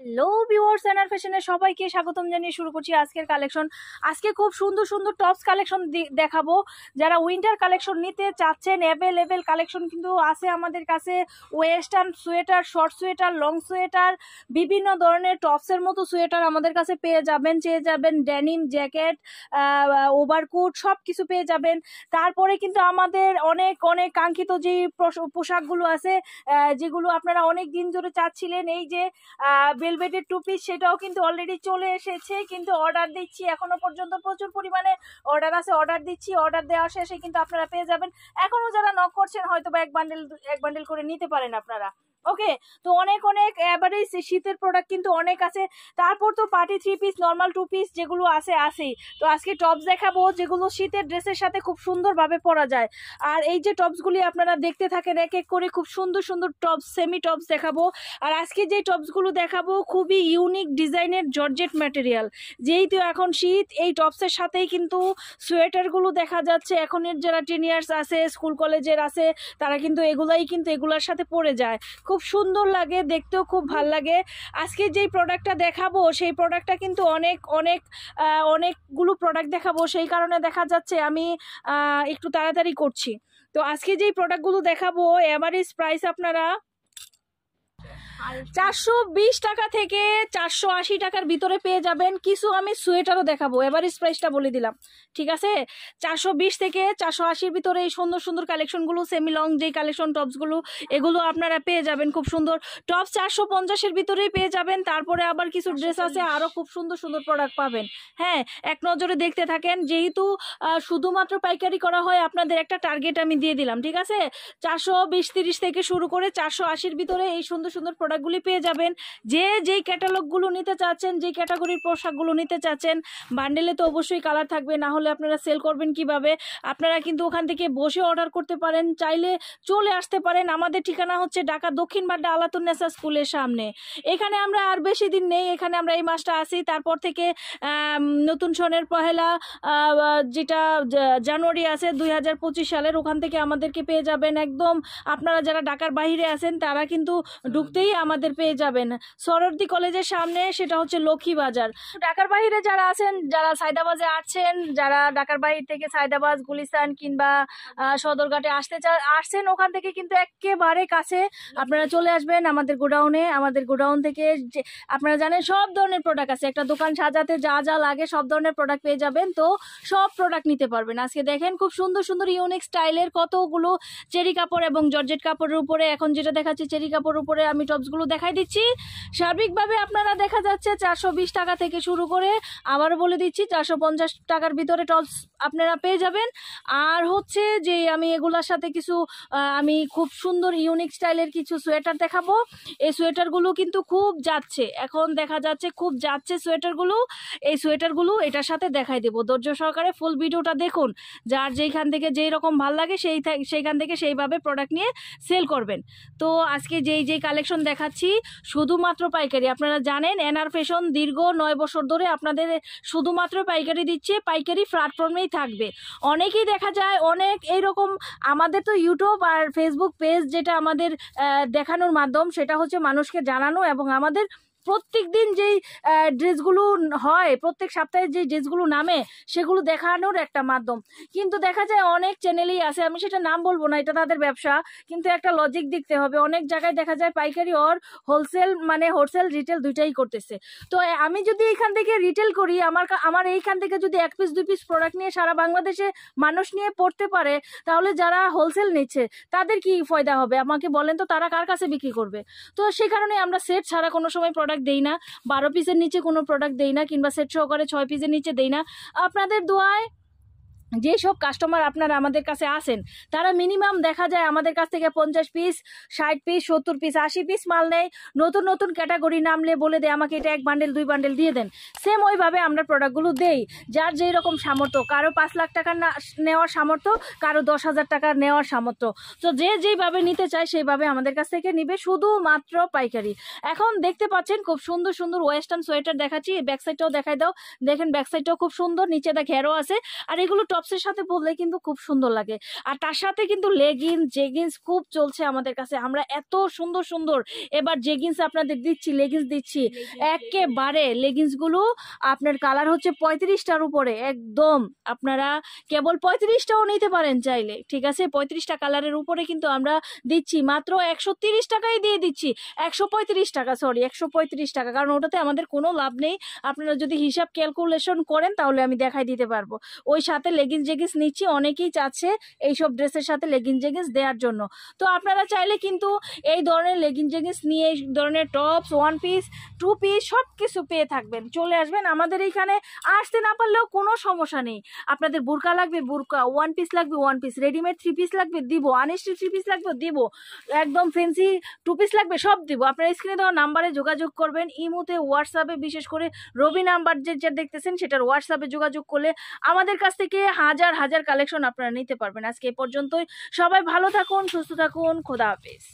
Hello viewers, NR ফ্যাশনে সবাইকে স্বাগতম জানিয়ে শুরু করছি আজকের কালেকশন। আজকে খুব সুন্দর সুন্দর টপস কালেকশন দেখাবো। যারা উইন্টার কালেকশন নিতে চাচ্ছেন, অ্যাভেলেবেল কালেকশন কিন্তু আছে আমাদের কাছে। Western sweater, short sweater, long sweater, বিভিন্ন ধরনের টপসের মতো সোয়েটার আমাদের কাছে পেয়ে যাবেন ডেনিম জ্যাকেট, ওভারকোট সব কিছু পেয়ে যাবেন। তারপরে কিন্তু আমাদের অনেক অনেক কাঙ্ক্ষিত যে পোশাকগুলো আছে, যেগুলো আপনারা অনেক দিন ধরে চাচ্ছিলেন, এই যে ভেলভেটের টু পিস, সেটাও কিন্তু অলরেডি চলে এসেছে। কিন্তু অর্ডার দিচ্ছি, এখনো পর্যন্ত প্রচুর পরিমাণে অর্ডার আছে, অর্ডার দিচ্ছি। অর্ডার দেওয়া শেষে কিন্তু আপনারা পেয়ে যাবেন। এখনো যারা নক করছেন হয়তো বা এক বান্ডেল করে নিতে পারেন আপনারা। ওকে, তো অনেক অনেক এভারেজ শীতের প্রোডাক্ট কিন্তু অনেক আছে। তারপর তো party three piece, normal to piece যেগুলো আছেই। তো আজকে টপস দেখাবো যেগুলো শীতের ড্রেসের সাথে খুব সুন্দরভাবে পরা যায়। আর এই যে টপসগুলি আপনারা দেখতে থাকেন, এক এক করে খুব সুন্দর সুন্দর টপস, সেমি টপস দেখাবো। আর আজকে যে টপসগুলো দেখাবো খুবই ইউনিক ডিজাইনের জর্জেট ম্যাটেরিয়াল। যেহেতু এখন শীত, এই টপসের সাথেই কিন্তু সোয়েটারগুলো দেখা যাচ্ছে। এখনের যারা টিনিয়ার্স আছে, স্কুল কলেজের আছে, তারা কিন্তু এগুলার সাথে পরে যায়। খুব সুন্দর লাগে, দেখতেও খুব ভাল লাগে। আজকে যেই প্রোডাক্টটা দেখাবো সেই প্রোডাক্টটা কিন্তু অনেকগুলো প্রোডাক্ট দেখাবো, সেই কারণে দেখা যাচ্ছে আমি একটু তাড়াতাড়ি করছি। তো আজকে যেই প্রোডাক্টগুলো দেখাবো এভারেজ প্রাইস আপনারা 420 টাকা থেকে 480 টাকার ভিতরে পেয়ে যাবেন। কিছু আমি সোয়েটারও দেখাবো, এভারেজ প্রাইসটা বলে দিলাম, ঠিক আছে? 420 থেকে 480-র ভিতরে এই সুন্দর সুন্দর কালেকশনগুলো, সেমি লং যেই কালেকশন টপসগুলো, এগুলো আপনারা পেয়ে যাবেন। খুব সুন্দর টপস 450-এর ভিতরেই পেয়ে যাবেন। তারপরে আবার কিছু ড্রেস আছে, আরও খুব সুন্দর সুন্দর প্রোডাক্ট পাবেন। হ্যাঁ, এক নজরে দেখতে থাকেন। যেহেতু শুধুমাত্র পাইকারি করা হয়, আপনাদের একটা টার্গেট আমি দিয়ে দিলাম, ঠিক আছে? 420-30 থেকে শুরু করে 480-র ভিতরে এই সুন্দর সুন্দর প্রোডাক্টগুলি পেয়ে যাবেন। যেই ক্যাটালগুলো নিতে চাচ্ছেন, যেই ক্যাটাগরির পোশাকগুলো নিতে চাচ্ছেন, বান্ডেলে তো অবশ্যই কালার থাকবে, না হলে আপনারা সেল করবেন কিভাবে? আপনারা কিন্তু ওখান থেকে বসে অর্ডার করতে পারেন, চাইলে চলে আসতে পারেন। আমাদের ঠিকানা হচ্ছে ঢাকা দক্ষিণ বাড্ডা আলাতুন্নেসা স্কুলের সামনে। এখানে আমরা আর বেশি দিন নেই, এখানে আমরা এই মাসটা আছি। তারপর থেকে নতুন সনের পহেলা, যেটা জানুয়ারি আছে 2025 সালের, ওখান থেকে আমাদেরকে পেয়ে যাবেন। একদম আপনারা যারা ঢাকার বাইরে আছেন তারা কিন্তু ঢুকতেই আমাদের পেয়ে যাবেন সরোয়ার্দী কলেজের সামনে, সেটা হচ্ছে লক্ষ্মী বাজার। ঢাকার বাইরে যারা আছেন, যারা সায়দাবাদে আসছেন, যারা ঢাকার বাইরে থেকে সায়দাবাদ, গুলিস্তান কিংবা সদরঘাটে আসছেন, ওখান থেকে কিন্তু একেবারে কাছে আপনারা চলে আসবেন আমাদের গোডাউনে। আমাদের গোডাউন থেকে আপনারা জানেন সব ধরনের প্রোডাক্ট আছে, একটা দোকান সাজাতে যা যা লাগে সব ধরনের প্রোডাক্ট পেয়ে যাবেন। তো সব প্রোডাক্ট নিতে পারবেন। আজকে দেখেন খুব সুন্দর সুন্দর ইউনিক স্টাইলের কতগুলো চেরি কাপড় এবং জর্জেট কাপড়ের উপরে, এখন যেটা দেখাচ্ছি চেরি কাপড়ের উপরে আমি টপসগুলো দেখাই দিচ্ছি। সার্বিকভাবে আপনারা দেখা যাচ্ছে 420 টাকা থেকে শুরু করে, আবারও বলে দিচ্ছি, 450 টাকার ভিতরে টপস আপনারা পেয়ে যাবেন। আর হচ্ছে যে আমি এগুলার সাথে কিছু আমি খুব সুন্দর ইউনিক স্টাইলের কিছু সোয়েটার দেখাবো। এই সোয়েটারগুলো কিন্তু খুব যাচ্ছে, এখন দেখা যাচ্ছে খুব যাচ্ছে সোয়েটারগুলো। এই সোয়েটারগুলো এটার সাথে দেখাই দেবো, ধৈর্য সহকারে ফুল ভিডিওটা দেখুন। যার যেইখান থেকে যেই রকম ভাল লাগে সেইখান থেকে সেইভাবে প্রোডাক্ট নিয়ে সেল করবেন। তো আজকে যেই কালেকশন দেখাচ্ছি শুধুমাত্র পাইকারি। আপনারা জানেন এনআর ফ্যাশন দীর্ঘ 9 বছর ধরে আপনাদের শুধুমাত্র পাইকারি দিচ্ছে, পাইকারি প্ল্যাটফর্মেই থাকবে। অনেকেই দেখা যায় অনেক এইরকম, আমাদের তো ইউটিউব আর ফেসবুক পেজ যেটা আমাদের দেখানোর মাধ্যম, সেটা হচ্ছে মানুষকে জানানো এবং আমাদের প্রত্যেক দিন যেই ড্রেসগুলো হয়, প্রত্যেক সপ্তাহে যে ড্রেসগুলো নামে, সেগুলো দেখানোর একটা মাধ্যম। কিন্তু দেখা যায় অনেক চ্যানেলই আছে, আমি সেটা নাম বলবো না, এটা তাদের ব্যবসা, কিন্তু একটা লজিক দেখতে হবে। অনেক জায়গায় দেখা যায় পাইকারি ওর হোলসেল, মানে হোলসেল রিটেল দুইটাই করতেছে। তো আমি যদি এখান থেকে রিটেল করি, আমার এইখান থেকে যদি 1 পিস 2 পিস প্রোডাক্ট নিয়ে সারা বাংলাদেশে মানুষ নিয়ে পড়তে পারে, তাহলে যারা হোলসেল নিচ্ছে তাদের কি ফায়দা হবে আমাকে বলেন তো? তারা কার কাছে বিক্রি করবে? তো সেই কারণে আমরা সেট ছাড়া কোনো সময় প্রোডাক্ট দেই না, 12 পিসের নিচে কোনো প্রোডাক্ট দেই না, কিংবা সেট সহকারে 6 পিসের নিচে দেই না। আপনাদের দোয়ায় যেসব কাস্টমার আপনারা আমাদের কাছে আসেন, তারা মিনিমাম দেখা যায় আমাদের কাছ থেকে 50 পিস, 60 পিস, 70 পিস, 80 পিস মাল নেয়। নতুন নতুন ক্যাটাগরি নামলে বলে দেয় আমাকে এটা 1 বান্ডেল 2 বান্ডেল দিয়ে দেন। সেম ওইভাবে আমরা প্রোডাক্টগুলো দেই, যার যেই রকম সামর্থ্য। কারো 5 লাখ টাকা নেওয়ার সামর্থ্য, কারো 10,000 টাকা নেওয়ার সামর্থ্য। তো যেইভাবে নিতে চায় সেইভাবে আমাদের কাছ থেকে নিবে, শুধুমাত্র পাইকারি। এখন দেখতে পাচ্ছেন খুব সুন্দর সুন্দর ওয়েস্টার্ন সোয়েটার দেখাচ্ছি, ব্যাক সাইডটাও দেখাই দাও। দেখেন ব্যাক সাইডটাও খুব সুন্দর, নিচে ঘেরও আছে। আর এগুলো টপসের সাথে পরলে কিন্তু খুব সুন্দর লাগে। আর তার সাথে কিন্তু লেগিংস জেগিংস খুব চলছে আমাদের কাছে। আমরা এত সুন্দর সুন্দর এবার জেগিংস আপনাদের দিচ্ছি, লেগিংস দিচ্ছি একেবারে। লেগিংসগুলো আপনার কালার হচ্ছে 35টার উপরে, একদম আপনারা কেবল 35টাও নিতে পারেন চাইলে, ঠিক আছে? 35টা কালারের উপরে কিন্তু আমরা দিচ্ছি মাত্র 130 টাকায় দিয়ে দিচ্ছি। 135 টাকা, সরি 135 টাকা, কারণ ওটাতে আমাদের কোনো লাভ নেই। আপনারা যদি হিসাব ক্যালকুলেশন করেন তাহলে আমি দেখাই দিতে পারবো। ওই সাথে লেগিংস জেগিংস নিচ্ছি, অনেকেই চাচ্ছে এইসব ড্রেসের সাথে লেগিংস জেগিংস দেওয়ার জন্য। তো আপনারা চাইলে কিন্তু এই ধরনের লেগিংস জেগিংস নিয়ে এই ধরনের টপস, 1 পিস, 2 পিস সব কিছু পেয়ে থাকবেন। চলে আসবেন আমাদের এইখানে, আসতে না পারলেও কোনো সমস্যা নেই। আপনাদের বোরকা লাগবে বোরকা, 1 পিস লাগবে 1 পিস, রেডিমেড 3 পিস লাগবে দিব, আনস্টিচ 3 পিস লাগবে দিব, একদম ফ্যান্সি 2 পিস লাগবে সব দিব। আপনারা স্ক্রিনে দেওয়া নাম্বারে যোগাযোগ করবেন, ইমোতে হোয়াটসঅ্যাপে, বিশেষ করে রবি নাম্বার যেটা দেখতেছেন সেটার হোয়াটসঅ্যাপে যোগাযোগ করলে আমাদের কাছ থেকে হাজার হাজার কালেকশন আপনারা নিতে পারবেন। আজকে এ পর্যন্তই, সবাই ভালো থাকুন, সুস্থ থাকুন, খোদা হাফেজ।